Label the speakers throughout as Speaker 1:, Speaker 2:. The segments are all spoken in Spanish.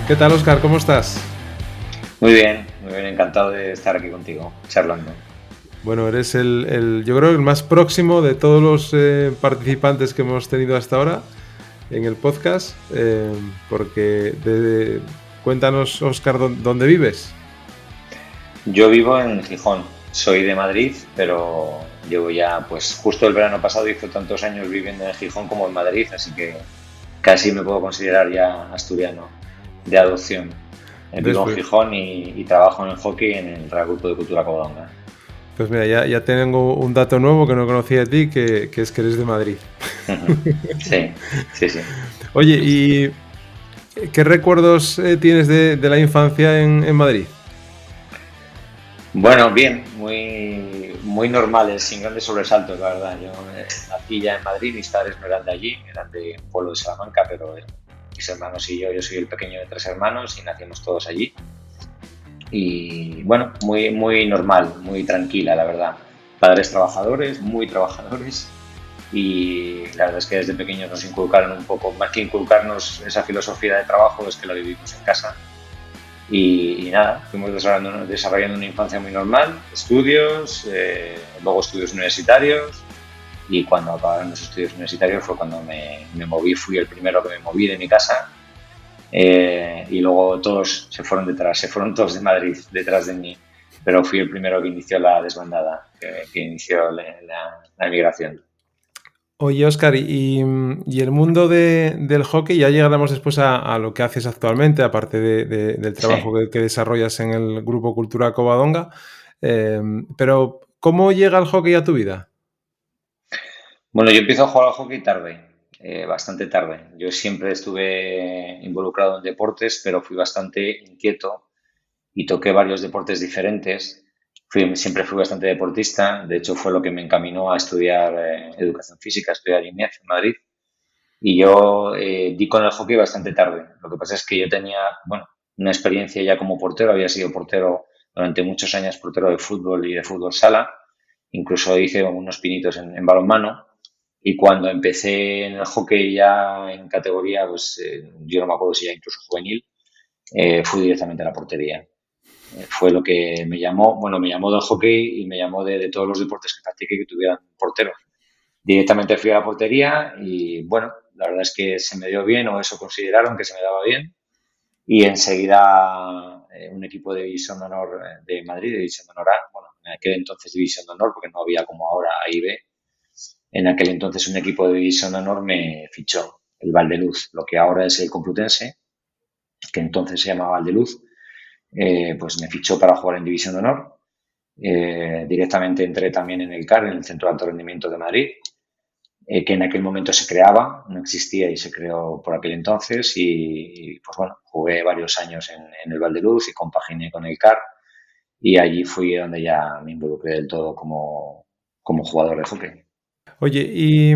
Speaker 1: ¿Qué tal, Oscar? ¿Cómo estás?
Speaker 2: Muy bien, encantado de estar aquí contigo, charlando.
Speaker 1: Bueno, eres yo creo, el más próximo de todos los participantes que hemos tenido hasta ahora en el podcast, porque cuéntanos, Oscar, ¿dónde vives?
Speaker 2: Yo vivo en Gijón, soy de Madrid, pero llevo ya, pues justo el verano pasado hizo tantos años viviendo en Gijón como en Madrid, así que casi me puedo considerar ya asturiano de adopción. Vivo en
Speaker 1: Después,
Speaker 2: Gijón y trabajo en el hockey en el Real Grupo de Cultura Covadonga.
Speaker 1: pues mira, ya tengo un dato nuevo que no conocía de ti, que es que eres de Madrid.
Speaker 2: Ujú. Sí, sí, sí.
Speaker 1: Oye, ¿y qué recuerdos tienes de la infancia en Madrid?
Speaker 2: Bueno, bien, muy normales, sin grandes sobresaltos, la verdad. Yo nací ya en Madrid, mis padres no eran de allí, eran de un pueblo de Salamanca, pero mis hermanos y yo soy el pequeño de tres hermanos y nacimos todos allí. Y bueno, muy normal, muy tranquila, la verdad. Padres trabajadores, muy trabajadores, y la verdad es que desde pequeños nos inculcaron un poco, más que inculcarnos esa filosofía de trabajo, es que la vivimos en casa y nada, fuimos desarrollando una infancia muy normal, estudios, luego estudios universitarios y cuando acabaron los estudios universitarios fue cuando me moví, fui el primero que me moví de mi casa y luego todos se fueron detrás, se fueron todos de Madrid detrás de mí, pero fui el primero que inició la desbandada, que inició la emigración.
Speaker 1: Oye, Oscar, y el mundo del hockey, ya llegaremos después a lo que haces actualmente, aparte del
Speaker 2: Sí.
Speaker 1: trabajo que desarrollas en el Grupo Cultura Covadonga. Eh, pero, ¿cómo llega el hockey a tu vida?
Speaker 2: Bueno, yo empiezo a jugar al hockey tarde, bastante tarde. Yo siempre estuve involucrado en deportes, pero fui bastante inquieto y toqué varios deportes diferentes. Siempre fui bastante deportista, de hecho fue lo que me encaminó a estudiar educación física, a estudiar INEF en Madrid. Y yo di con el hockey bastante tarde. Lo que pasa es que yo tenía, bueno, una experiencia ya como portero, había sido portero durante muchos años, portero de fútbol y de fútbol sala. Incluso hice unos pinitos en balonmano. Y cuando empecé en el hockey ya en categoría, pues yo no me acuerdo si ya incluso juvenil, fui directamente a la portería. Fue lo que me llamó, bueno, me llamó del hockey y me llamó de todos los deportes que practiqué que tuvieran portero. Directamente fui a la portería y bueno, la verdad es que se me dio bien o eso consideraron que se me daba bien y enseguida un equipo de División de Honor de Madrid, de División de Honor A, bueno, en aquel entonces División de Honor porque no había como ahora A y B, en aquel entonces un equipo de División de Honor me fichó, el Valdeluz, lo que ahora es el Complutense, que entonces se llamaba Valdeluz, pues me fichó para jugar en División de Honor. Directamente entré también en el CAR, en el Centro de Alto Rendimiento de Madrid, que en aquel momento se creaba, no existía y se creó por aquel entonces pues bueno, jugué varios años en el Valdeluz y compaginé con el CAR y allí fui donde ya me involucré del todo como jugador de hockey.
Speaker 1: Oye, y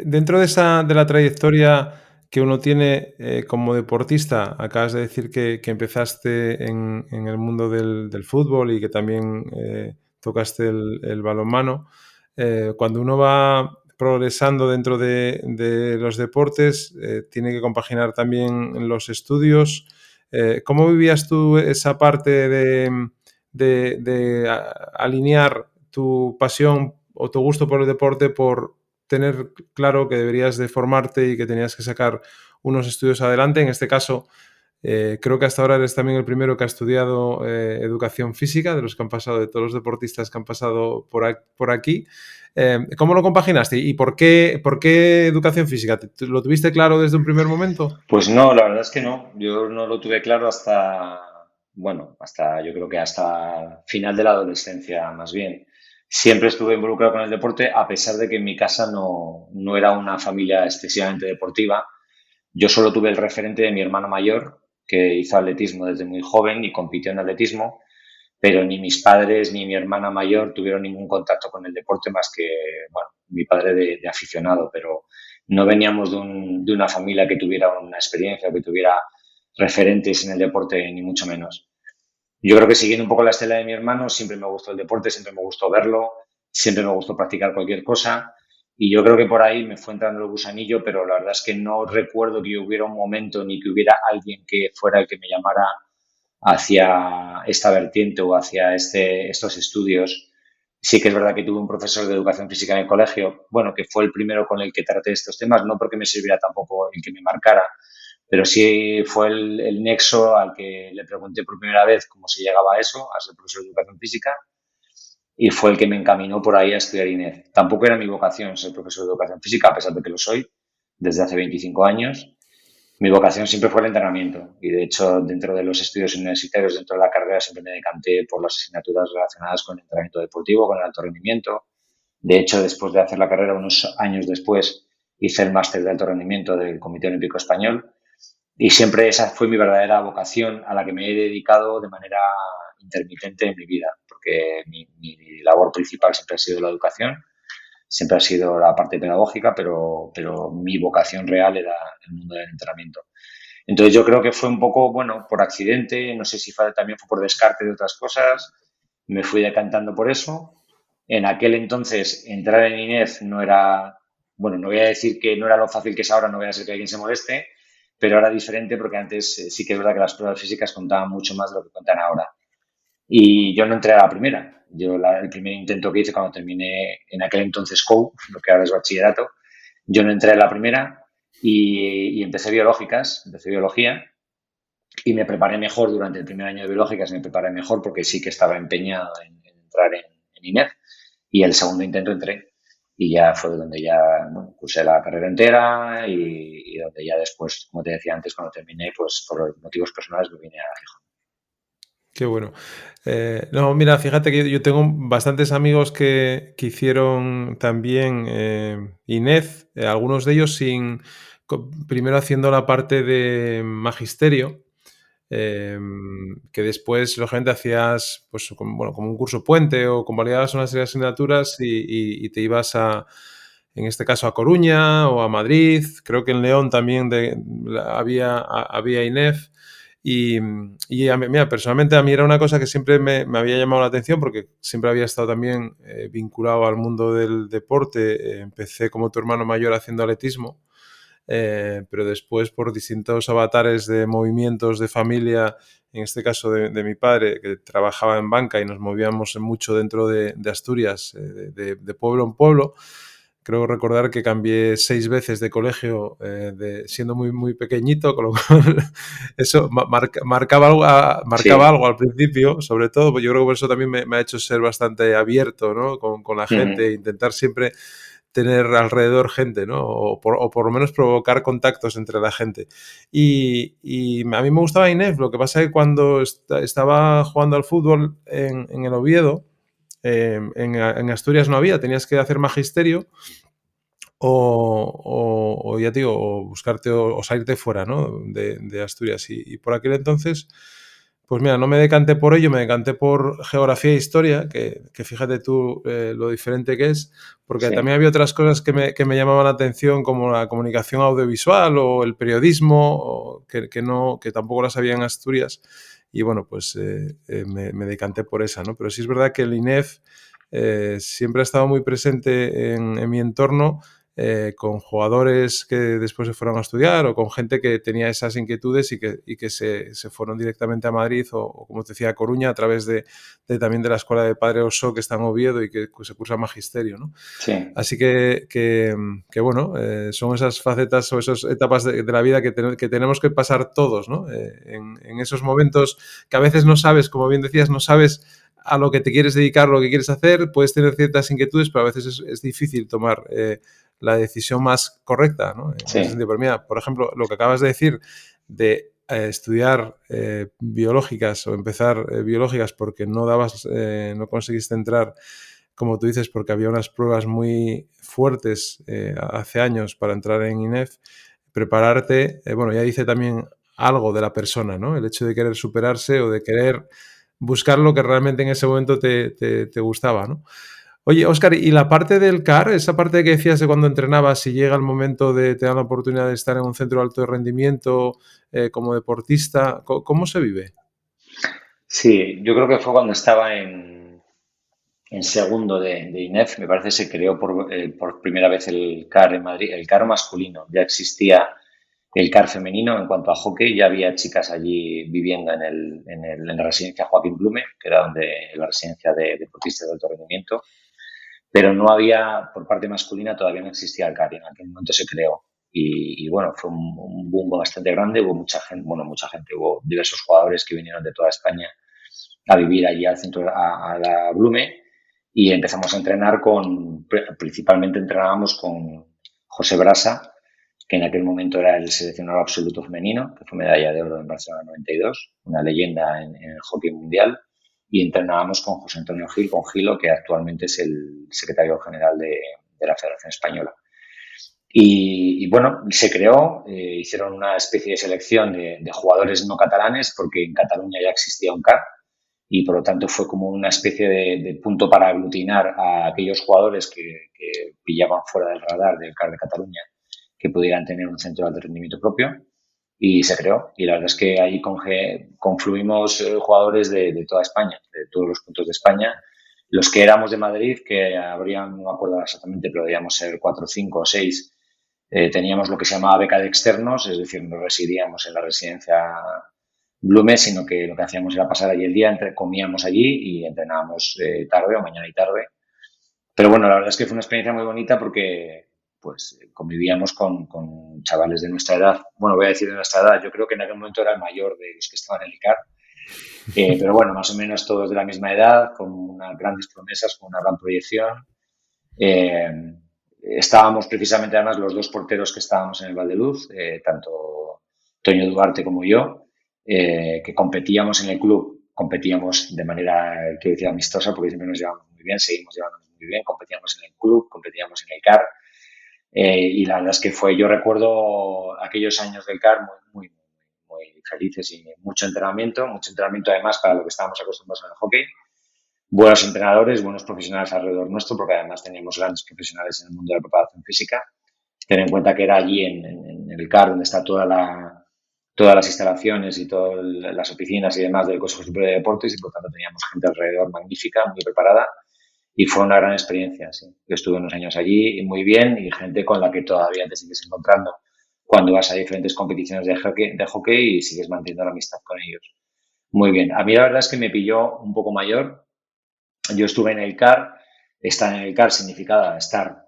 Speaker 1: dentro de la trayectoria que uno tiene como deportista, acabas de decir que empezaste en el mundo del fútbol y que también tocaste el balonmano. Cuando uno va progresando dentro de los deportes, tiene que compaginar también los estudios. ¿Cómo vivías tú esa parte de alinear tu pasión o tu gusto por el deporte por tener claro que deberías de formarte y que tenías que sacar unos estudios adelante? En este caso, creo que hasta ahora eres también el primero que ha estudiado educación física, de los que han pasado, de todos los deportistas que han pasado por aquí. ¿Cómo lo compaginaste y por qué educación física? ¿Lo tuviste claro desde un primer momento?
Speaker 2: Pues no, la verdad es que no. Yo no lo tuve claro hasta, bueno, hasta yo creo que hasta final de la adolescencia, más bien. Siempre estuve involucrado con el deporte, a pesar de que en mi casa no era una familia excesivamente deportiva. Yo solo tuve el referente de mi hermano mayor, que hizo atletismo desde muy joven y compitió en atletismo, pero ni mis padres ni mi hermana mayor tuvieron ningún contacto con el deporte más que, bueno, mi padre de aficionado, pero no veníamos de una familia que tuviera una experiencia o que tuviera referentes en el deporte, ni mucho menos. Yo creo que siguiendo un poco la estela de mi hermano, siempre me gustó el deporte, siempre me gustó verlo, siempre me gustó practicar cualquier cosa Y yo creo que por ahí me fue entrando el gusanillo, pero la verdad es que no recuerdo que hubiera un momento ni que hubiera alguien que fuera el que me llamara hacia esta vertiente o hacia estos estudios. Sí que es verdad que tuve un profesor de educación física en el colegio, bueno, que fue el primero con el que traté estos temas, no porque me sirviera tampoco el que me marcara, pero sí fue el nexo al que le pregunté por primera vez cómo se llegaba a eso, a ser profesor de educación física, y fue el que me encaminó por ahí a estudiar INEF. Tampoco era mi vocación ser profesor de educación física, a pesar de que lo soy desde hace 25 años. Mi vocación siempre fue el entrenamiento y, de hecho, dentro de los estudios universitarios, dentro de la carrera, siempre me decanté por las asignaturas relacionadas con el entrenamiento deportivo, con el alto rendimiento. De hecho, después de hacer la carrera, unos años después, hice el máster de alto rendimiento del Comité Olímpico Español y siempre esa fue mi verdadera vocación a la que me he dedicado de manera intermitente en mi vida, porque mi labor principal siempre ha sido la educación, siempre ha sido la parte pedagógica, pero mi vocación real era el mundo del entrenamiento. Entonces yo creo que fue un poco, bueno, por accidente, no sé si también fue por descarte de otras cosas, me fui decantando por eso. En aquel entonces entrar en INEF no era, bueno, no voy a decir que no era lo fácil que es ahora, no voy a ser que alguien se moleste, pero era diferente porque antes sí que es verdad que las pruebas físicas contaban mucho más de lo que cuentan ahora. Y yo no entré a la primera. El primer intento que hice cuando terminé en aquel entonces COU, lo que ahora es bachillerato, yo no entré a la primera y empecé biológicas, empecé biología y me preparé mejor durante el primer año de biológicas, me preparé mejor porque sí que estaba empeñado en entrar en INEF y el segundo intento entré y ya fue donde ya bueno, cursé la carrera entera y donde ya después, como te decía antes, cuando terminé, pues por motivos personales me vine a Gijón.
Speaker 1: Qué bueno. No, mira, fíjate que yo tengo bastantes amigos que hicieron también INEF, algunos de ellos primero haciendo la parte de magisterio, que después, lógicamente, hacías pues, bueno, como un curso puente o convalidabas una serie de asignaturas y te ibas en este caso, a Coruña o a Madrid. Creo que en León también había INEF. Mira, personalmente a mí era una cosa que siempre me había llamado la atención porque siempre había estado también vinculado al mundo del deporte. Empecé como tu hermano mayor haciendo atletismo, pero después por distintos avatares de movimientos de familia, en este caso de mi padre, que trabajaba en banca y nos movíamos mucho dentro de Asturias, de pueblo en pueblo. Creo recordar que cambié 6 veces de colegio siendo muy, muy pequeñito, con lo cual eso marcaba
Speaker 2: Sí.
Speaker 1: algo al principio, sobre todo, pues yo creo que por eso también me ha hecho ser bastante abierto, ¿no? con la gente,
Speaker 2: Uh-huh.
Speaker 1: intentar siempre tener alrededor gente, ¿no? O por lo menos provocar contactos entre la gente. Y a mí me gustaba Inés, lo que pasa es que cuando estaba jugando al fútbol en el Oviedo, en Asturias no había, tenías que hacer magisterio o ya te digo, o buscarte o salirte fuera, ¿no? de Asturias. Y por aquel entonces, pues mira, no me decanté por ello, me decanté por geografía e historia, que fíjate tú lo diferente que es, porque
Speaker 2: Sí.
Speaker 1: también había otras cosas que me llamaban la atención, como la comunicación audiovisual o el periodismo, que tampoco las había en Asturias. Y bueno, pues me decanté por esa, ¿no? Pero sí es verdad que el INEF siempre ha estado muy presente en mi entorno, con jugadores que después se fueron a estudiar o con gente que tenía esas inquietudes y que se fueron directamente a Madrid o, como te decía, a Coruña a través también de la escuela de Padre Oso, que está en Oviedo y que se cursa magisterio, ¿no?
Speaker 2: Sí.
Speaker 1: Así que bueno, son esas facetas o esas etapas de la vida que tenemos que pasar todos, ¿no? En esos momentos que a veces no sabes, como bien decías, no sabes a lo que te quieres dedicar, lo que quieres hacer, puedes tener ciertas inquietudes, pero a veces es difícil tomar la decisión más correcta, ¿no? En ese
Speaker 2: Sí.
Speaker 1: sentido. Pero mira, por ejemplo, lo que acabas de decir de estudiar biológicas o empezar biológicas porque no conseguiste entrar, como tú dices, porque había unas pruebas muy fuertes hace años para entrar en INEF, prepararte, bueno, ya dice también algo de la persona, ¿no? El hecho de querer superarse o de querer buscar lo que realmente en ese momento te gustaba, ¿no? Oye, Óscar, y la parte del CAR, esa parte que decías de cuando entrenabas, si llega el momento te dan la oportunidad de estar en un centro de alto rendimiento como deportista, ¿cómo se vive?
Speaker 2: Sí, yo creo que fue cuando estaba en segundo de INEF, me parece, se creó por primera vez el CAR en Madrid, el CAR masculino. Ya existía el CAR femenino en cuanto a hockey, ya había chicas allí viviendo en la residencia Joaquín Blume, que era donde la residencia de deportistas de alto rendimiento, pero no había, por parte masculina todavía no existía el CAR, y en aquel momento se creó. Y bueno, fue un boom bastante grande, hubo mucha gente, hubo diversos jugadores que vinieron de toda España a vivir allí al centro, a la Blume, y empezamos a entrenar principalmente entrenábamos con José Brasa, que en aquel momento era el seleccionador absoluto femenino, que fue medalla de oro en Barcelona 92, una leyenda en el hockey mundial, y entrenábamos con José Antonio Gil, con Gilo, que actualmente es el secretario general de la Federación Española. Y bueno, se creó, hicieron una especie de selección de jugadores no catalanes, porque en Cataluña ya existía un CAR, y por lo tanto fue como una especie de punto para aglutinar a aquellos jugadores que pillaban fuera del radar del CAR de Cataluña, que pudieran tener un centro de alto rendimiento propio, y se creó. Y la verdad es que ahí confluimos jugadores de toda España, de todos los puntos de España. Los que éramos de Madrid, que habrían, no me acuerdo exactamente, pero deberíamos ser 4, 5 o 6, teníamos lo que se llamaba beca de externos, es decir, no residíamos en la residencia Blume, sino que lo que hacíamos era pasar allí el día, comíamos allí y entrenábamos tarde o mañana y tarde. Pero bueno, la verdad es que fue una experiencia muy bonita porque pues convivíamos con chavales de nuestra edad. Bueno, voy a decir de nuestra edad, yo creo que en aquel momento era el mayor de los que estaban en el ICAR. Pero bueno, más o menos todos de la misma edad, con unas grandes promesas, con una gran proyección. Eh, Estábamos precisamente, además, los dos porteros que estábamos en el Valdeluz, tanto Toño Duarte como yo, que competíamos en el club, competíamos de manera, quiero decir, amistosa, porque siempre nos llevamos muy bien, seguimos llevándonos muy bien, competíamos en el club, competíamos en el CAR, y la verdad es que yo recuerdo aquellos años del CAR muy felices y mucho entrenamiento además para lo que estábamos acostumbrados en el hockey, buenos entrenadores, buenos profesionales alrededor nuestro, porque además teníamos grandes profesionales en el mundo de la preparación física. Ten en cuenta que era allí en el CAR donde está todas las instalaciones y todas las oficinas y demás del Consejo Superior de Deportes, y por tanto teníamos gente alrededor magnífica, muy preparada, y fue una gran experiencia. Sí. Yo estuve unos años allí y muy bien, y gente con la que todavía te sigues encontrando cuando vas a diferentes competiciones de hockey y sigues manteniendo la amistad con ellos. Muy bien. A mí la verdad es que me pilló un poco mayor. Yo estuve en el CAR. Estar en el CAR significaba estar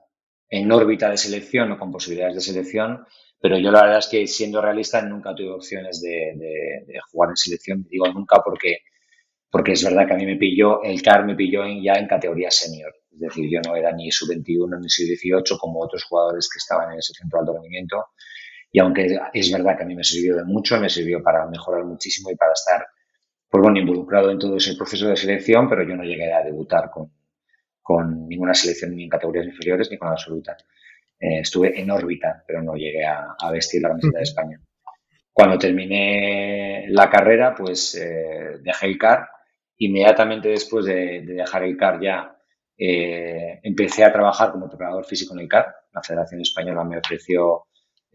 Speaker 2: en órbita de selección o con posibilidades de selección, pero yo la verdad es que, siendo realista, nunca tuve opciones de jugar en selección. Digo nunca porque es verdad que a mí el CAR me pilló ya en categoría senior. Es decir, yo no era ni sub-21 ni sub-18 como otros jugadores que estaban en ese centro de alto rendimiento. Y aunque es verdad que a mí me sirvió de mucho, me sirvió para mejorar muchísimo y para estar, pues bueno, involucrado en todo ese proceso de selección, pero yo no llegué a debutar con ninguna selección, ni en categorías inferiores ni con la absoluta. Estuve en órbita, pero no llegué a vestir la camiseta de España. Cuando terminé la carrera, pues dejé el CAR. Inmediatamente después de dejar el CAR ya empecé a trabajar como preparador físico en el CAR. La Federación Española me ofreció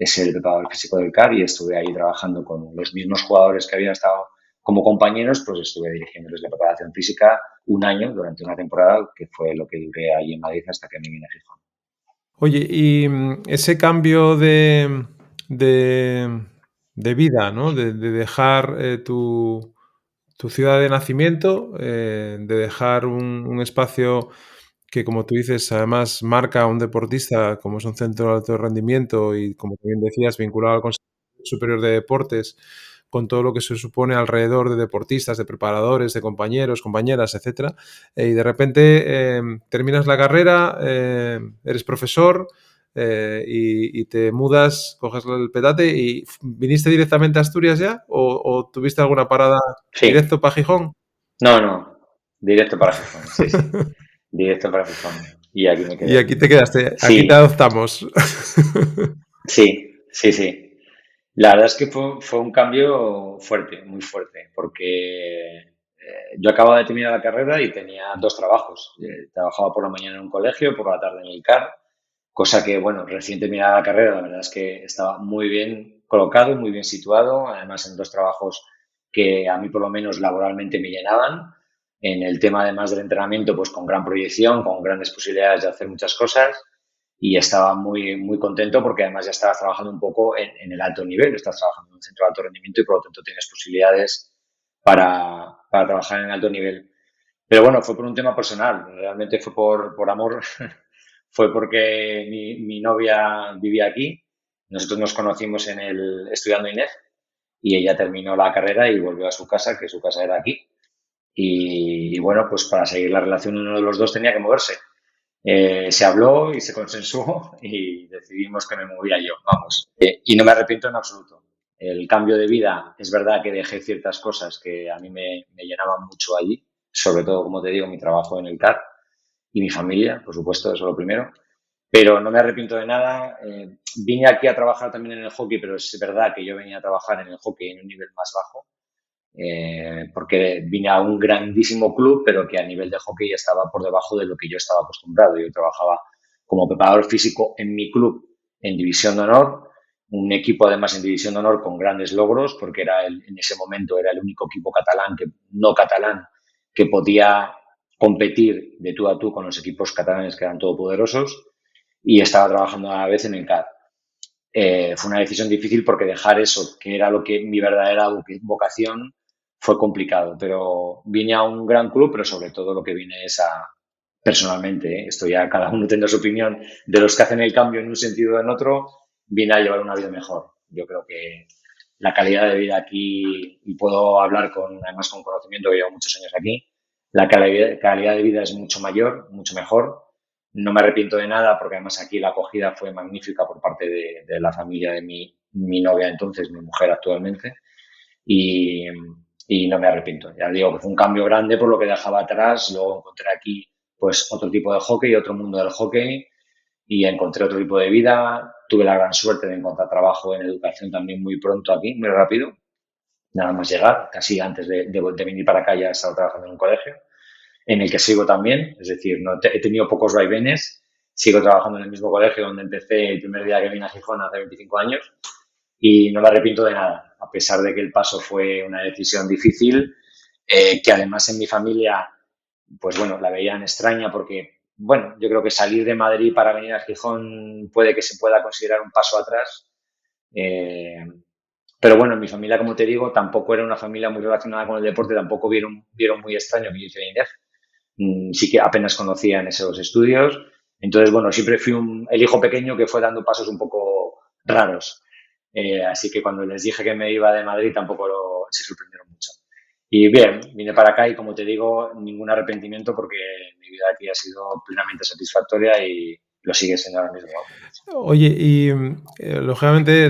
Speaker 2: ser el preparador físico del CAR, y estuve ahí trabajando con los mismos jugadores que habían estado como compañeros. Pues estuve dirigiéndoles la preparación física un año durante una temporada, que fue lo que duré allí en Madrid hasta que me vine a Gijón.
Speaker 1: Oye, y ese cambio de, de vida, ¿no? De dejar tu ciudad de nacimiento, de dejar un espacio que, como tú dices, además marca a un deportista, como es un centro de alto rendimiento y, como bien decías, vinculado al Consejo Superior de Deportes, con todo lo que se supone alrededor de deportistas, de preparadores, de compañeros, compañeras, etcétera. Y de repente terminas la carrera, eres profesor, y te mudas, coges el petate y ¿viniste directamente a Asturias ya? ¿O tuviste alguna parada
Speaker 2: Sí,
Speaker 1: directo para Gijón?
Speaker 2: no, directo para Gijón, sí, sí, directo para Gijón. Y aquí me
Speaker 1: Y
Speaker 2: quedé.
Speaker 1: aquí te quedaste, aquí te
Speaker 2: Sí,
Speaker 1: adoptamos.
Speaker 2: sí. La verdad es que fue un cambio fuerte, muy fuerte, porque yo acababa de terminar la carrera y tenía dos trabajos. Trabajaba por la mañana en un colegio, por la tarde en el CAR, cosa que, bueno, recién terminada la carrera, la verdad es que estaba muy bien colocado, muy bien situado, además en dos trabajos que a mí por lo menos laboralmente me llenaban. en el tema además del entrenamiento, pues con gran proyección, con grandes posibilidades de hacer muchas cosas y estaba muy, muy contento porque además ya estabas trabajando un poco en el alto nivel, estás trabajando en un centro de alto rendimiento y por lo tanto tienes posibilidades para trabajar en alto nivel. Pero bueno, fue por un tema personal, realmente fue por amor, fue porque mi novia vivía aquí, nosotros nos conocimos estudiando INEF y ella terminó la carrera y volvió a su casa, que su casa era aquí. Y bueno, pues para seguir la relación uno de los dos tenía que moverse. Se habló y se consensuó y decidimos que me movía yo, vamos. Y no me arrepiento en absoluto. El cambio de vida, es verdad que dejé ciertas cosas que a mí me llenaban mucho allí, sobre todo, como te digo, mi trabajo en el CAR y mi familia, por supuesto, eso es lo primero. Pero no me arrepiento de nada. Vine aquí a trabajar también en el hockey, pero es verdad que yo venía a trabajar en el hockey en un nivel más bajo, porque vine a un grandísimo club, pero que a nivel de hockey estaba por debajo de lo que yo estaba acostumbrado. Yo trabajaba como preparador físico en mi club en División de Honor, un equipo además en División de Honor con grandes logros, porque en ese momento era el único equipo catalán, no catalán, que podía competir de tú a tú con los equipos catalanes que eran todopoderosos y estaba trabajando a la vez en el CAR. Fue una decisión difícil porque dejar eso, que era lo que mi verdadera vocación, fue complicado. Pero vine a un gran club, pero sobre todo lo que vine es personalmente, esto ya cada uno tendrá su opinión, de los que hacen el cambio en un sentido o en otro, vine a llevar una vida mejor. Yo creo que la calidad de vida aquí, y puedo hablar además con conocimiento, que llevo muchos años aquí, la calidad de vida es mucho mayor, mucho mejor. No me arrepiento de nada porque además aquí la acogida fue magnífica por parte de la familia de mi novia entonces, mi mujer actualmente, y, y no me arrepiento. Ya digo que fue un cambio grande por lo que dejaba atrás, luego encontré aquí pues otro tipo de hockey, otro mundo del hockey y encontré otro tipo de vida. Tuve la gran suerte de encontrar trabajo en educación también muy pronto aquí, muy rápido, nada más llegar, casi antes de venir para acá ya he estado trabajando en un colegio en el que sigo también, es decir, he tenido pocos vaivenes, sigo trabajando en el mismo colegio donde empecé el primer día que vine a Gijón hace 25 años y no me arrepiento de nada, a pesar de que el paso fue una decisión difícil, que además en mi familia, pues bueno, la veían extraña porque, bueno, yo creo que salir de Madrid para venir a Gijón puede que se pueda considerar un paso atrás. Eh, pero bueno, en mi familia, como te digo, tampoco era una familia muy relacionada con el deporte, tampoco vieron muy extraño que yo hiciera INDEF. Sí que apenas conocía en esos estudios. Entonces, bueno, siempre fui el hijo pequeño que fue dando pasos un poco raros. Así que cuando les dije que me iba de Madrid tampoco se sorprendieron mucho. Y bien, vine para acá y como te digo, ningún arrepentimiento porque mi vida aquí ha sido plenamente satisfactoria y lo sigue siendo ahora mismo.
Speaker 1: Oye, y lógicamente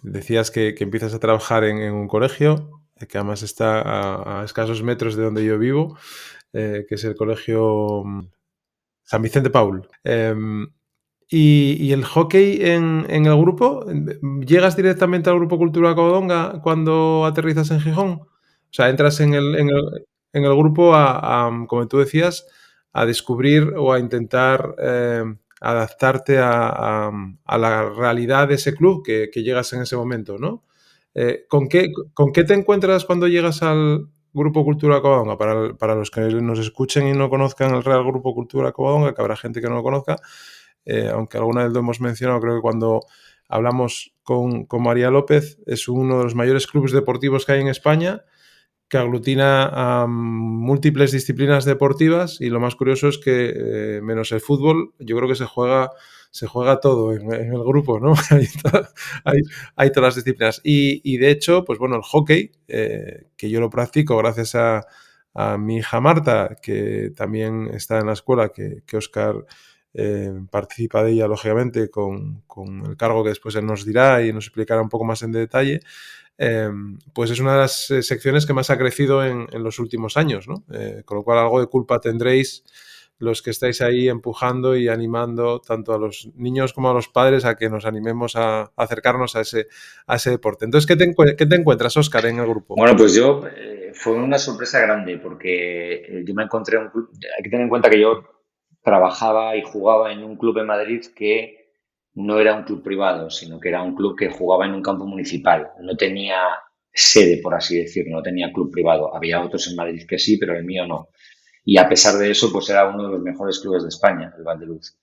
Speaker 1: decías que empiezas a trabajar en un colegio, que además está a escasos metros de donde yo vivo, que es el colegio San Vicente Paul. Y el hockey en el grupo, ¿llegas directamente al Grupo Cultural Covadonga cuando aterrizas en Gijón? O sea, entras en el grupo como tú decías, a descubrir o a intentar adaptarte a la realidad de ese club que llegas en ese momento, ¿no? ¿Con qué te encuentras cuando llegas al Grupo Cultura Covadonga? Para los que nos escuchen y no conozcan el Real Grupo Cultura Covadonga, que habrá gente que no lo conozca, aunque alguna vez lo hemos mencionado, creo que cuando hablamos con María López, es uno de los mayores clubes deportivos que hay en España, que aglutina a múltiples disciplinas deportivas y lo más curioso es que, menos el fútbol, yo creo que se juega todo en el grupo, ¿no? Hay todas las disciplinas. Y de hecho, pues bueno, el hockey, que yo lo practico gracias a mi hija Marta, que también está en la escuela, que Óscar participa de ella, lógicamente, con el cargo que después él nos dirá y nos explicará un poco más en detalle. Pues es una de las secciones que más ha crecido en los últimos años, ¿no? Con lo cual algo de culpa tendréis los que estáis ahí empujando y animando tanto a los niños como a los padres a que nos animemos a acercarnos a ese deporte. Entonces, ¿qué te encuentras, Óscar, en el grupo?
Speaker 2: Bueno, pues yo fue una sorpresa grande porque yo me encontré un club. Hay que tener en cuenta que yo trabajaba y jugaba en un club en Madrid que no era un club privado, sino que era un club que jugaba en un campo municipal. No tenía sede, por así decirlo, no tenía club privado. Había otros en Madrid que sí, pero el mío no. Y a pesar de eso, pues era uno de los mejores clubes de España, el Valdeluz.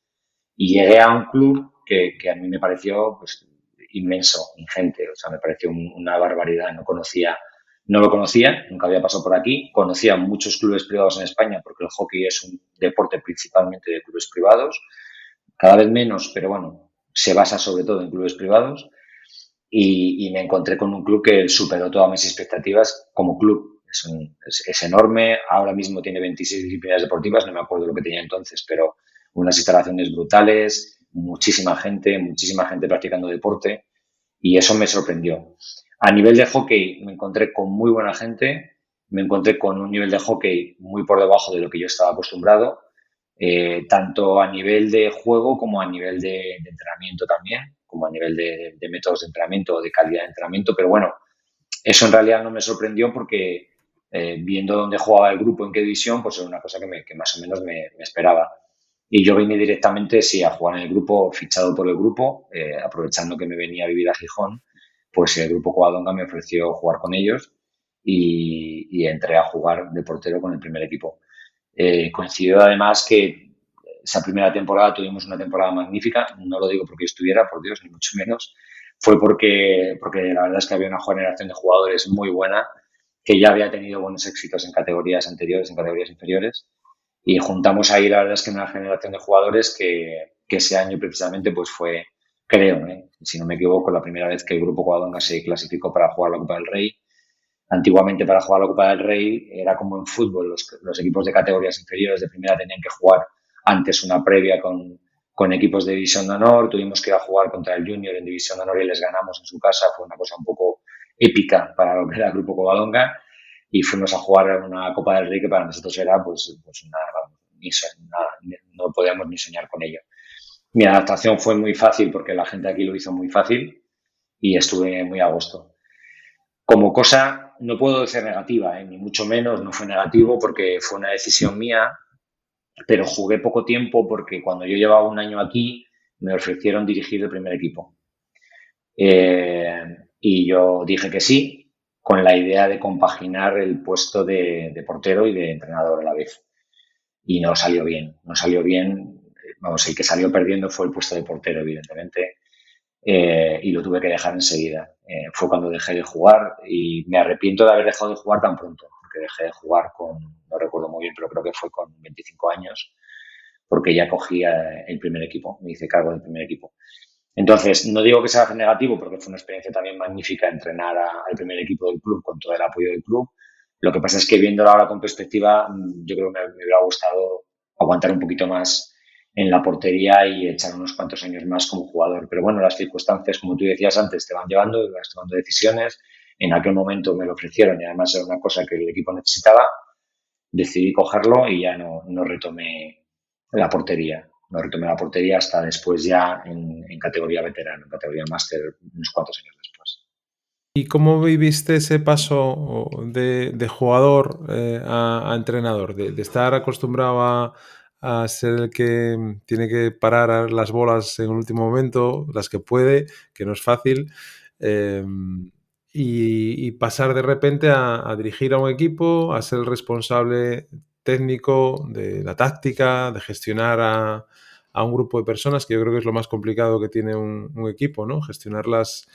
Speaker 2: Y llegué a un club que a mí me pareció pues, inmenso, ingente, o sea, me pareció una barbaridad, no lo conocía, nunca había pasado por aquí, conocía muchos clubes privados en España porque el hockey es un deporte principalmente de clubes privados, cada vez menos, pero bueno, se basa sobre todo en clubes privados y me encontré con un club que superó todas mis expectativas como club. Es enorme, ahora mismo tiene 26 disciplinas deportivas, no me acuerdo lo que tenía entonces, pero unas instalaciones brutales, muchísima gente practicando deporte y eso me sorprendió. A nivel de hockey me encontré con muy buena gente, me encontré con un nivel de hockey muy por debajo de lo que yo estaba acostumbrado, tanto a nivel de juego como a nivel de entrenamiento también, como a nivel de métodos de entrenamiento o de calidad de entrenamiento, pero bueno, eso en realidad no me sorprendió porque viendo dónde jugaba el grupo, en qué división, pues era una cosa que más o menos me esperaba. Y yo vine directamente, sí, a jugar en el grupo, fichado por el grupo, aprovechando que me venía a vivir a Gijón, pues el grupo Covadonga me ofreció jugar con ellos y entré a jugar de portero con el primer equipo. Coincidió además que esa primera temporada tuvimos una temporada magnífica, no lo digo porque yo estuviera, por Dios, ni mucho menos, fue porque la verdad es que había una generación de jugadores muy buena que ya había tenido buenos éxitos en categorías anteriores, en categorías inferiores, y juntamos ahí la verdad es que una generación de jugadores que ese año precisamente pues fue, creo, si no me equivoco, la primera vez que el Grupo Covadonga se clasificó para jugar la Copa del Rey. Antiguamente para jugar la Copa del Rey era como en fútbol, los equipos de categorías inferiores de primera tenían que jugar antes una previa con equipos de División de Honor, tuvimos que ir a jugar contra el Junior en División de Honor y les ganamos en su casa, fue una cosa un poco épica para lo que era el Grupo Covadonga y fuimos a jugar una Copa del Rey que para nosotros era pues no podíamos ni soñar con ello. Mi adaptación fue muy fácil porque la gente aquí lo hizo muy fácil y estuve muy a gusto. Como cosa, no puedo decir negativa, ni mucho menos, no fue negativo porque fue una decisión mía, pero jugué poco tiempo porque cuando yo llevaba un año aquí me ofrecieron dirigir el primer equipo. Y yo dije que sí, con la idea de compaginar el puesto de portero y de entrenador a la vez. Y no salió bien, no salió bien. Vamos, el que salió perdiendo fue el puesto de portero, evidentemente, y lo tuve que dejar enseguida. Fue cuando dejé de jugar y me arrepiento de haber dejado de jugar tan pronto, porque dejé de jugar con, no recuerdo muy bien, pero creo que fue con 25 años, porque ya cogía el primer equipo, me hice cargo del primer equipo. Entonces, no digo que sea negativo, porque fue una experiencia también magnífica entrenar al primer equipo del club con todo el apoyo del club. Lo que pasa es que viéndolo ahora con perspectiva, yo creo que me hubiera gustado aguantar un poquito más en la portería y echar unos cuantos años más como jugador. Pero bueno, las circunstancias, como tú decías antes, te van llevando y vas tomando decisiones. En aquel momento me lo ofrecieron y además era una cosa que el equipo necesitaba. Decidí cogerlo y ya no retomé la portería. No retomé la portería hasta después ya en categoría veterano, en categoría máster, unos cuantos años después.
Speaker 1: ¿Y cómo viviste ese paso de jugador a entrenador? De estar acostumbrado a ser el que tiene que parar a las bolas en el último momento, las que puede, que no es fácil, eh, y pasar de repente a dirigir a un equipo, a ser el responsable técnico de la táctica, de gestionar a un grupo de personas, que yo creo que es lo más complicado que tiene un equipo, ¿no? Gestionar las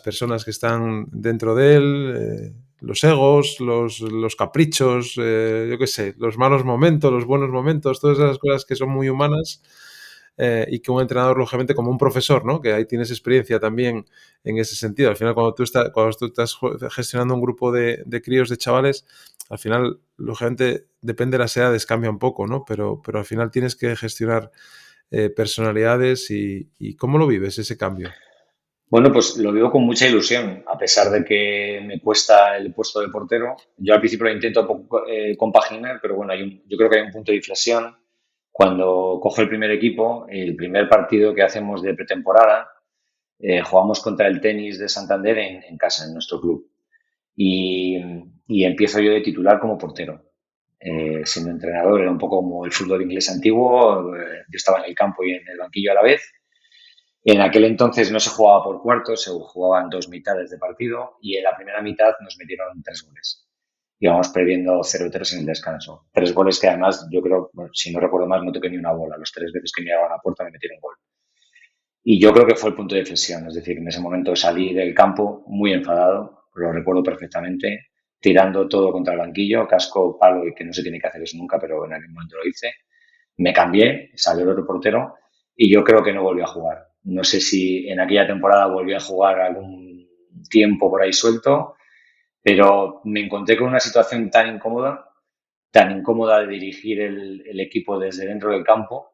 Speaker 1: personas que están dentro de él, los egos, los caprichos, yo qué sé, los malos momentos, los buenos momentos, todas esas cosas que son muy humanas, y que un entrenador, lógicamente, como un profesor, ¿no? Que ahí tienes experiencia también en ese sentido. Al final, cuando tú estás gestionando un grupo de críos, de chavales, al final, lógicamente, depende de las edades, cambia un poco, ¿no? Pero al final tienes que gestionar personalidades y ¿cómo lo vives ese cambio?
Speaker 2: Bueno, pues lo vivo con mucha ilusión, a pesar de que me cuesta el puesto de portero. Yo al principio lo intento compaginar, pero bueno, yo creo que hay un punto de inflexión. Cuando cojo el primer equipo, el primer partido que hacemos de pretemporada, jugamos contra el Tenis de Santander en casa, en nuestro club. Y, y empiezo yo de titular como portero. Siendo entrenador, era un poco como el fútbol inglés antiguo, yo estaba en el campo y en el banquillo a la vez. En aquel entonces no se jugaba por cuartos, se jugaban dos mitades de partido y en la primera mitad nos metieron tres goles. Íbamos perdiendo 0-3 en el descanso. Tres goles que además, yo creo, bueno, si no recuerdo mal, no toqué ni una bola. Los tres veces que me llegaban a la puerta me metieron gol. Y yo creo que fue el punto de inflexión. Es decir, en ese momento salí del campo muy enfadado, lo recuerdo perfectamente, tirando todo contra el banquillo, casco, palo, y que no se tiene que hacer eso nunca, pero en aquel momento lo hice. Me cambié, salió el otro portero y yo creo que no volví a jugar. No sé si en aquella temporada volví a jugar algún tiempo por ahí suelto, pero me encontré con una situación tan incómoda de dirigir el equipo desde dentro del campo.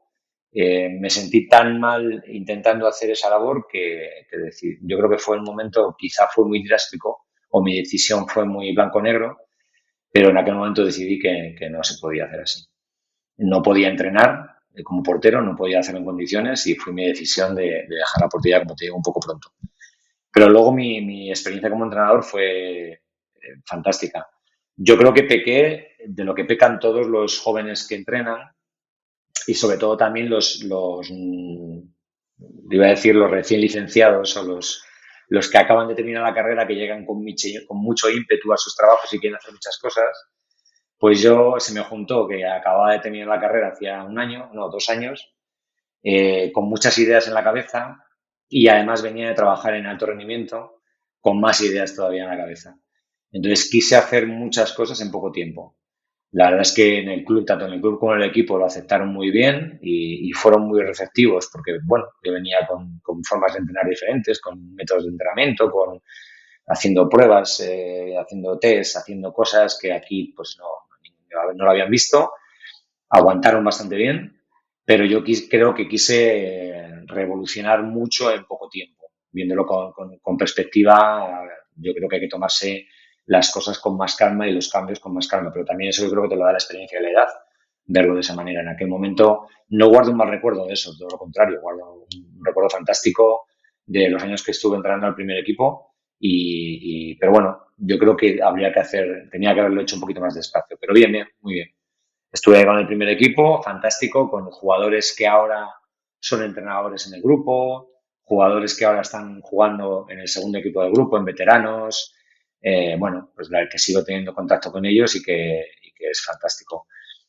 Speaker 2: Me sentí tan mal intentando hacer esa labor que decir, yo creo que fue un momento, quizá fue muy drástico o mi decisión fue muy blanco-negro, pero en aquel momento decidí que no se podía hacer así. No podía entrenar como portero, no podía hacerlo en condiciones y fue mi decisión de dejar la portería, como te digo, un poco pronto. Pero luego mi experiencia como entrenador fue fantástica. Yo creo que pequé de lo que pecan todos los jóvenes que entrenan y sobre todo también iba a decir los recién licenciados o los que acaban de terminar la carrera, que llegan con mucho ímpetu a sus trabajos y quieren hacer muchas cosas. Pues yo se me juntó que acababa de terminar la carrera hacía un año, no, 2 años, con muchas ideas en la cabeza y además venía de trabajar en alto rendimiento con más ideas todavía en la cabeza. Entonces quise hacer muchas cosas en poco tiempo. La verdad es que en el club, tanto en el club como en el equipo, lo aceptaron muy bien y fueron muy receptivos porque, bueno, yo venía con formas de entrenar diferentes, con métodos de entrenamiento, haciendo pruebas, haciendo test, haciendo cosas que aquí pues no lo habían visto. Aguantaron bastante bien, pero yo creo que quise revolucionar mucho en poco tiempo. Viéndolo con perspectiva, yo creo que hay que tomarse las cosas con más calma y los cambios con más calma, pero también eso yo creo que te lo da la experiencia de la edad, verlo de esa manera. En aquel momento no guardo un mal recuerdo de eso, todo lo contrario, guardo un recuerdo fantástico de los años que estuve entrenando al primer equipo pero bueno, yo creo que tenía que haberlo hecho un poquito más despacio, pero bien, bien, muy bien. Estuve con el primer equipo, fantástico, con jugadores que ahora son entrenadores en el grupo, jugadores que ahora están jugando en el segundo equipo del grupo, en veteranos. Bueno, pues la que sigo teniendo contacto con ellos y que es fantástico.